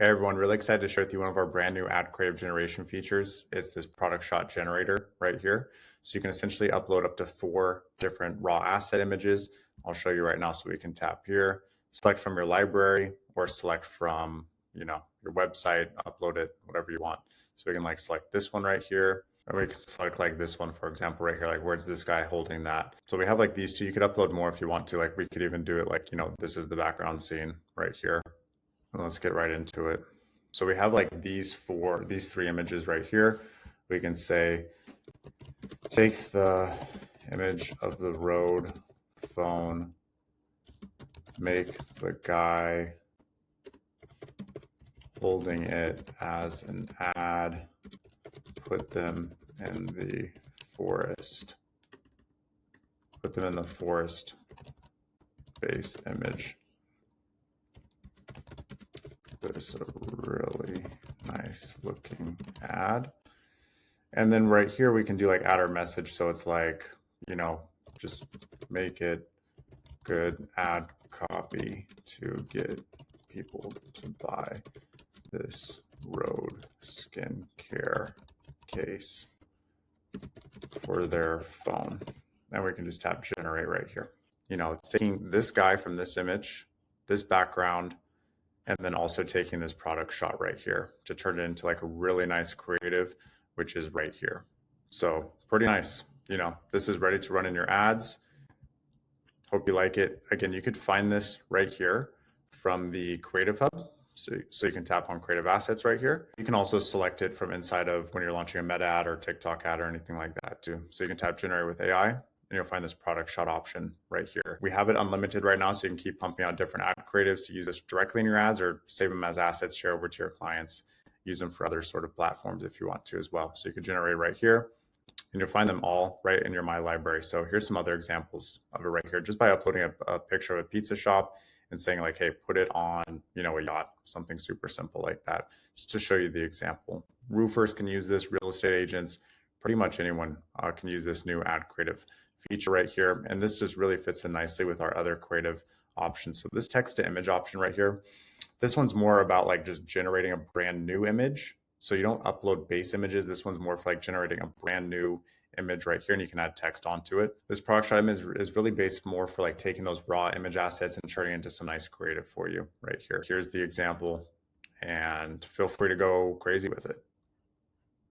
Hey everyone, really excited to share with you one of our brand new ad creative generation features. It's this product shot generator right here. So you can essentially upload up to 4 different raw asset images. I'll show you right now. So we can tap here, select from your library or select from, your website, upload it, whatever you want. So we can like select this one right here. Or we can select like this one, for example, right here, like where's this guy holding that? So we have like these two. You could upload more if you want to. Like we could even do it like, this is the background scene right here. Let's get right into it. So we have like these 3 images right here. We can say, take the image of the road phone, make the guy holding it as an ad, put them in the forest. Put them in the forest base image. This is a really nice looking ad. And then right here, we can do like add our message. So it's like, just make it good ad copy to get people to buy this road skincare case for their phone. And we can just tap generate right here. It's taking this guy from this image, this background, and then also taking this product shot right here to turn it into like a really nice creative, which is right here. So pretty nice. This is ready to run in your ads. Hope you like it. Again, you could find this right here from the Creative Hub. So you can tap on creative assets right here. You can also select it from inside of when you're launching a meta ad or TikTok ad or anything like that too. So you can tap generate with AI and you'll find this product shot option right here. We have it unlimited right now, so you can keep pumping out different ad creatives to use this directly in your ads or save them as assets, share over to your clients, use them for other sort of platforms if you want to as well. So you can generate right here and you'll find them all right in your My Library. So here's some other examples of it right here, just by uploading a picture of a pizza shop and saying like, hey, put it on, a yacht, something super simple like that, just to show you the example. Roofers can use this, real estate agents, pretty much anyone can use this new ad creative feature right here. And this just really fits in nicely with our other creative options. So this text to image option right here, this one's more about like just generating a brand new image. So you don't upload base images. This one's more for like generating a brand new image right here, and you can add text onto it. This product shot image is really based more for like taking those raw image assets and turning into some nice creative for you right here. Here's the example, and feel free to go crazy with it.